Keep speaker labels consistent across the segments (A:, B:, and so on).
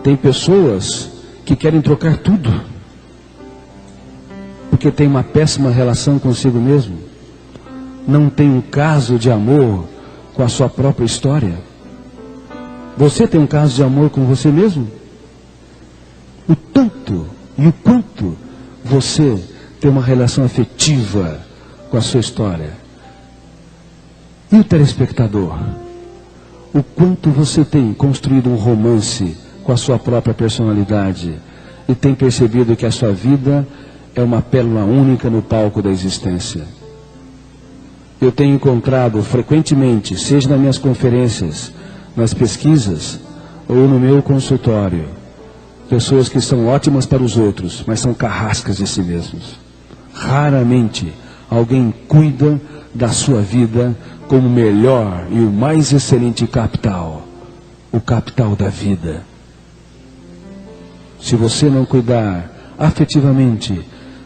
A: Tem pessoas que querem trocar tudo, porque tem uma péssima relação consigo mesmo. Não tem um caso de amor com a sua própria história. Você tem um caso de amor com você mesmo? O tanto e o quanto você tem uma relação afetiva com a sua história. E o telespectador? O quanto você tem construído um romance com a sua própria personalidade e tem percebido que a sua vida é uma pérola única no palco da existência. Eu tenho encontrado frequentemente, seja nas minhas conferências, nas pesquisas ou no meu consultório, pessoas que são ótimas para os outros, mas são carrascas de si mesmos. Raramente alguém cuida da sua vida como o melhor e o mais excelente capital, o capital da vida. Se você não cuidar afetivamente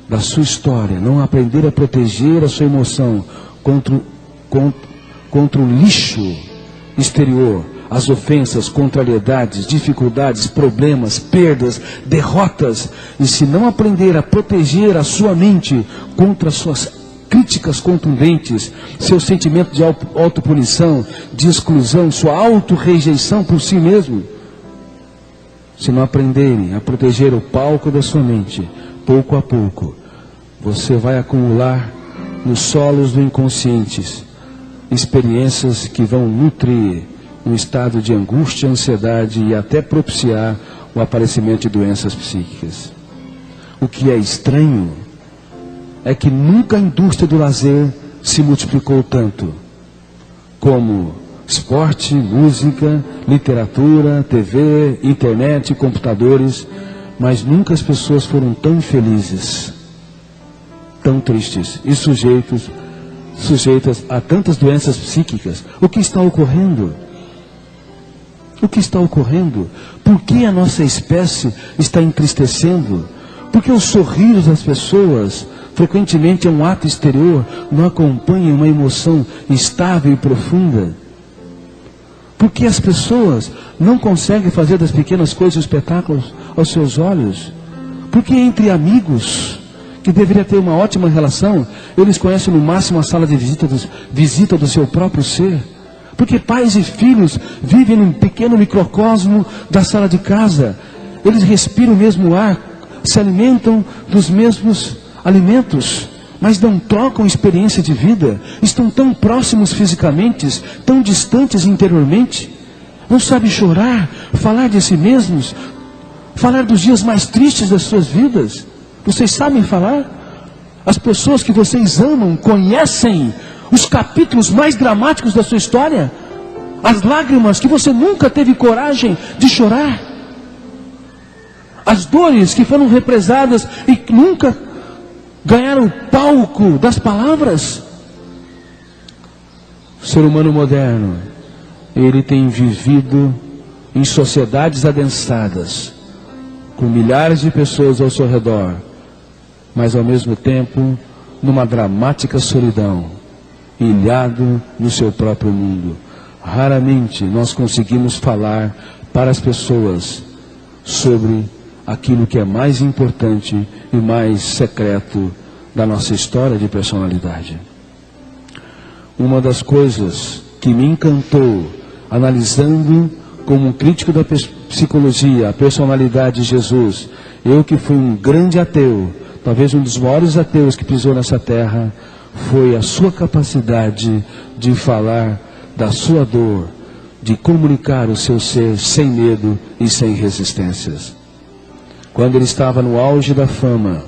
A: da sua história, não aprender a proteger a sua emoção contra o lixo exterior, as ofensas, contrariedades, dificuldades, problemas, perdas, derrotas, e se não aprender a proteger a sua mente contra as suas críticas contundentes, seu sentimento de autopunição, de exclusão, sua auto-rejeição por si mesmo, se não aprenderem a proteger o palco da sua mente, pouco a pouco, você vai acumular nos solos do inconsciente experiências que vão nutrir um estado de angústia, ansiedade e até propiciar o aparecimento de doenças psíquicas. O que é estranho é que nunca a indústria do lazer se multiplicou tanto como esporte, música, literatura, TV, internet, computadores, mas nunca as pessoas foram tão infelizes, tão tristes e sujeitas a tantas doenças psíquicas. O que está ocorrendo? O que está ocorrendo? Por que a nossa espécie está entristecendo? Porque os sorrisos das pessoas frequentemente é um ato exterior, não acompanha uma emoção estável e profunda. Porque as pessoas não conseguem fazer das pequenas coisas espetáculos aos seus olhos. Porque entre amigos, que deveria ter uma ótima relação, eles conhecem no máximo a sala de visita do seu próprio ser. Porque pais e filhos vivem num pequeno microcosmo da sala de casa. Eles respiram o mesmo ar, se alimentam dos mesmos alimentos, mas não trocam experiência de vida. Estão tão próximos fisicamente, tão distantes interiormente. Não sabem chorar, falar de si mesmos, falar dos dias mais tristes das suas vidas. Vocês sabem falar? As pessoas que vocês amam conhecem os capítulos mais dramáticos da sua história, as lágrimas que você nunca teve coragem de chorar, as dores que foram represadas e que nunca ganharam o palco das palavras. O ser humano moderno, ele tem vivido em sociedades adensadas, com milhares de pessoas ao seu redor, mas ao mesmo tempo numa dramática solidão, ilhado no seu próprio mundo. Raramente nós conseguimos falar para as pessoas sobre aquilo que é mais importante e mais secreto da nossa história de personalidade. Uma das coisas que me encantou, analisando como um crítico da psicologia a personalidade de Jesus, eu que fui um grande ateu, talvez um dos maiores ateus que pisou nessa terra, foi a sua capacidade de falar da sua dor, de comunicar o seu ser sem medo e sem resistências. Quando ele estava no auge da fama,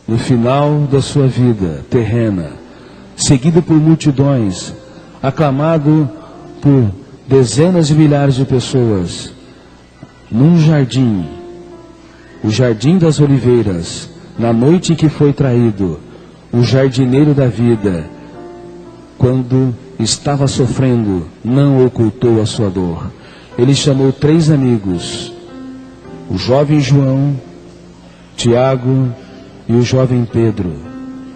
A: no final da sua vida terrena, seguido por multidões, aclamado por dezenas de milhares de pessoas, num jardim, o Jardim das Oliveiras, na noite em que foi traído, o jardineiro da vida, quando estava sofrendo, não ocultou a sua dor. Ele chamou 3 amigos, o jovem João, Tiago e o jovem Pedro.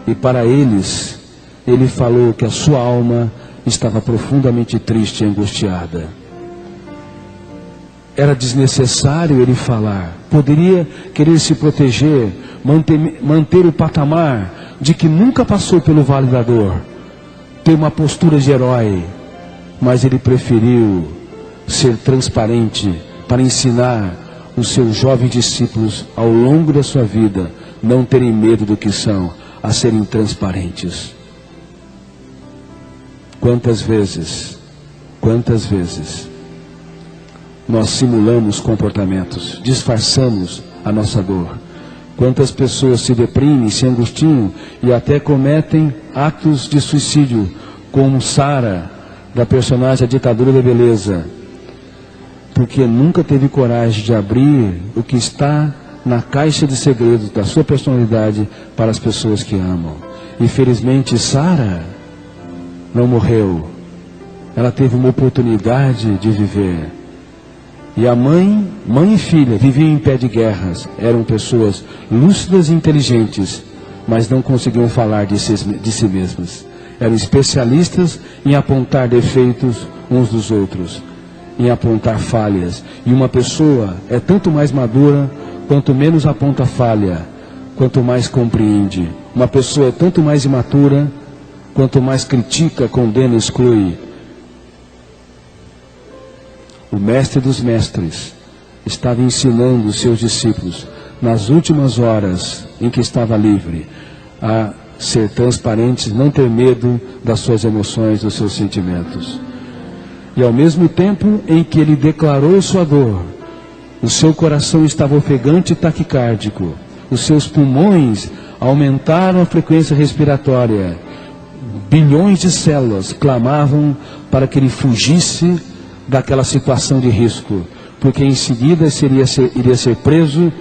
A: E para eles, ele falou que a sua alma estava profundamente triste e angustiada. era desnecessário ele falar. Poderia querer se proteger, manter o patamar de que nunca passou pelo vale da dor, ter uma postura de herói, mas ele preferiu ser transparente para ensinar os seus jovens discípulos ao longo da sua vida não terem medo do que são, a serem transparentes. Quantas vezes nós simulamos comportamentos, disfarçamos a nossa dor. Quantas pessoas se deprimem, se angustiam e até cometem atos de suicídio, como Sara, da personagem A Ditadura da Beleza, porque nunca teve coragem de abrir o que está na caixa de segredos da sua personalidade para as pessoas que amam. Infelizmente, Sara não morreu. Ela teve uma oportunidade de viver. E a mãe e filha viviam em pé de guerras. Eram pessoas lúcidas e inteligentes, mas não conseguiam falar de si mesmas. Eram especialistas em apontar defeitos uns dos outros, em apontar falhas. E uma pessoa é tanto mais madura quanto menos aponta falha, quanto mais compreende. Uma pessoa é tanto mais imatura quanto mais critica, condena e exclui. O mestre dos mestres estava ensinando os seus discípulos, nas últimas horas em que estava livre, a ser transparentes, não ter medo das suas emoções, dos seus sentimentos. E ao mesmo tempo em que ele declarou sua dor, o seu coração estava ofegante e taquicárdico, os seus pulmões aumentaram a frequência respiratória, bilhões de células clamavam para que ele fugisse daquela situação de risco, porque em seguida iria ser preso,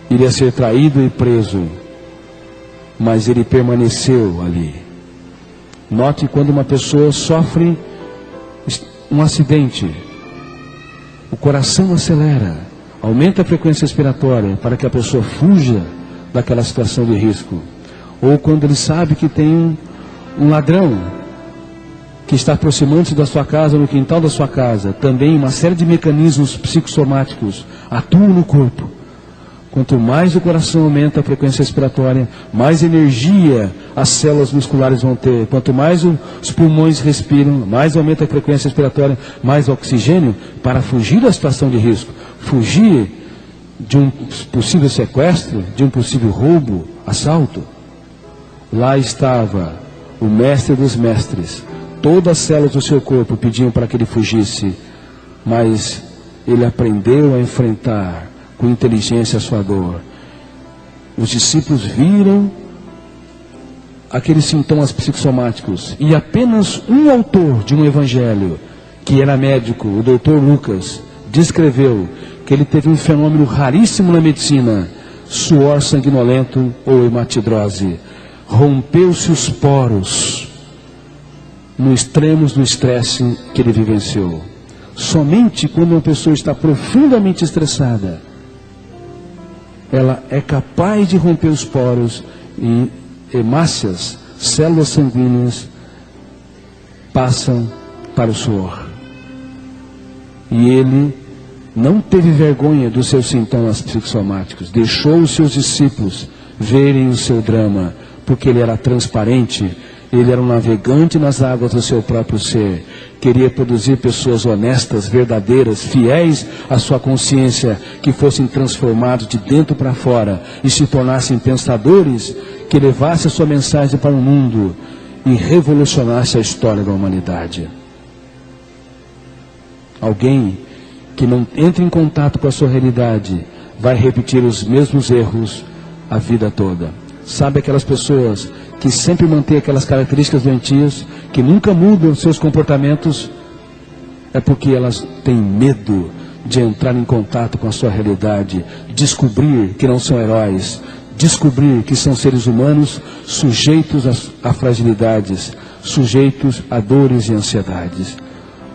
A: iria ser traído e preso, mas ele permaneceu ali. Note quando uma pessoa sofre um acidente, o coração acelera, aumenta a frequência respiratória para que a pessoa fuja daquela situação de risco. Ou quando ele sabe que tem um ladrão que está aproximando-se da sua casa, no quintal da sua casa, também uma série de mecanismos psicossomáticos atuam no corpo. Quanto mais o coração aumenta a frequência respiratória, mais energia as células musculares vão ter. Quanto mais os pulmões respiram, mais aumenta a frequência respiratória, mais oxigênio para fugir da situação de risco. Fugir de um possível sequestro, de um possível roubo, assalto. Lá estava o mestre dos mestres. Todas as células do seu corpo pediam para que ele fugisse, mas ele aprendeu a enfrentar com inteligência a sua dor. Os discípulos viram aqueles sintomas psicossomáticos e apenas um autor de um evangelho, que era médico, o Dr. Lucas, descreveu que ele teve um fenômeno raríssimo na medicina, suor sanguinolento ou hematidrose. Rompeu-se os poros no extremos do estresse que ele vivenciou. Somente quando uma pessoa está profundamente estressada, ela é capaz de romper os poros e hemácias, células sanguíneas, passam para o suor. E ele não teve vergonha dos seus sintomas psicossomáticos, deixou os seus discípulos verem o seu drama, porque ele era transparente. Ele era um navegante nas águas do seu próprio ser. Queria produzir pessoas honestas, verdadeiras, fiéis à sua consciência, que fossem transformados de dentro para fora e se tornassem pensadores que levassem a sua mensagem para o mundo e revolucionassem a história da humanidade. Alguém que não entra em contato com a sua realidade vai repetir os mesmos erros a vida toda. Sabe aquelas pessoas que sempre mantêm aquelas características doentias, que nunca mudam seus comportamentos? É porque elas têm medo de entrar em contato com a sua realidade, descobrir que não são heróis, descobrir que são seres humanos sujeitos a fragilidades, sujeitos a dores e ansiedades.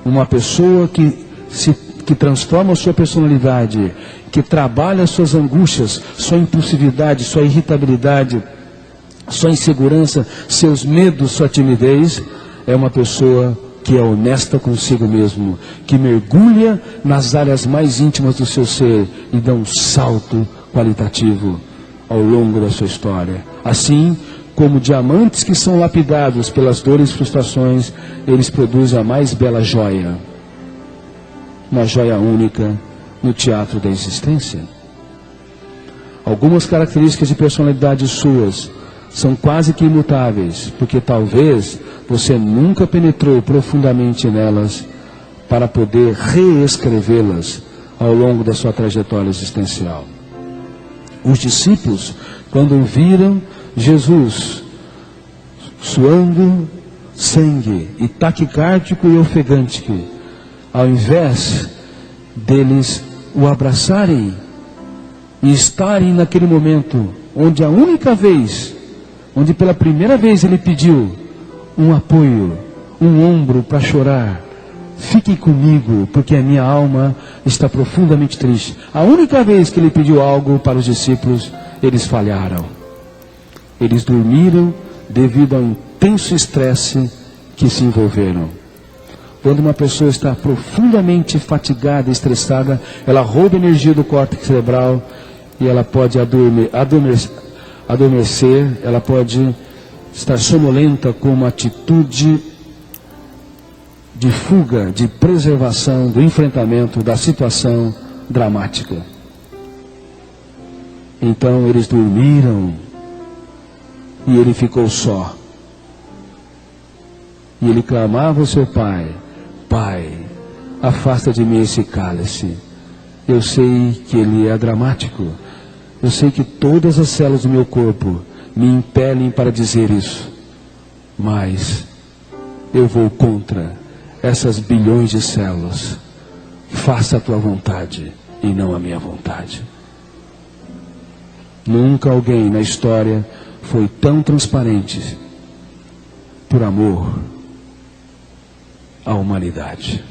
A: Uma pessoa que transforma a sua personalidade, que trabalha as suas angústias, sua impulsividade, sua irritabilidade, sua insegurança, seus medos, sua timidez, é uma pessoa que é honesta consigo mesmo, que mergulha nas áreas mais íntimas do seu ser e dá um salto qualitativo ao longo da sua história. Assim como diamantes que são lapidados pelas dores e frustrações, eles produzem a mais bela joia, uma joia única no teatro da existência. Algumas características de personalidade suas são quase que imutáveis, porque talvez você nunca penetrou profundamente nelas para poder reescrevê-las ao longo da sua trajetória existencial. Os discípulos, quando viram Jesus suando sangue e taquicárdico e ofegante, ao invés deles o abraçarem e estarem naquele momento onde a única vez, onde pela primeira vez ele pediu um apoio, um ombro para chorar, fiquem comigo, porque a minha alma está profundamente triste. A única vez que ele pediu algo para os discípulos, eles falharam. Eles dormiram devido ao intenso estresse que se envolveram. Quando uma pessoa está profundamente fatigada, estressada, ela rouba energia do córtex cerebral e ela pode adormecer, ela pode estar sonolenta com uma atitude de fuga, de preservação, do enfrentamento da situação dramática. Então eles dormiram e ele ficou só. E ele clamava ao seu pai: Pai, afasta de mim esse cálice. Eu sei que ele é dramático. Eu sei que todas as células do meu corpo me impelem para dizer isso. Mas eu vou contra essas bilhões de células. Faça a tua vontade e não a minha vontade. Nunca alguém na história foi tão transparente por amor à humanidade.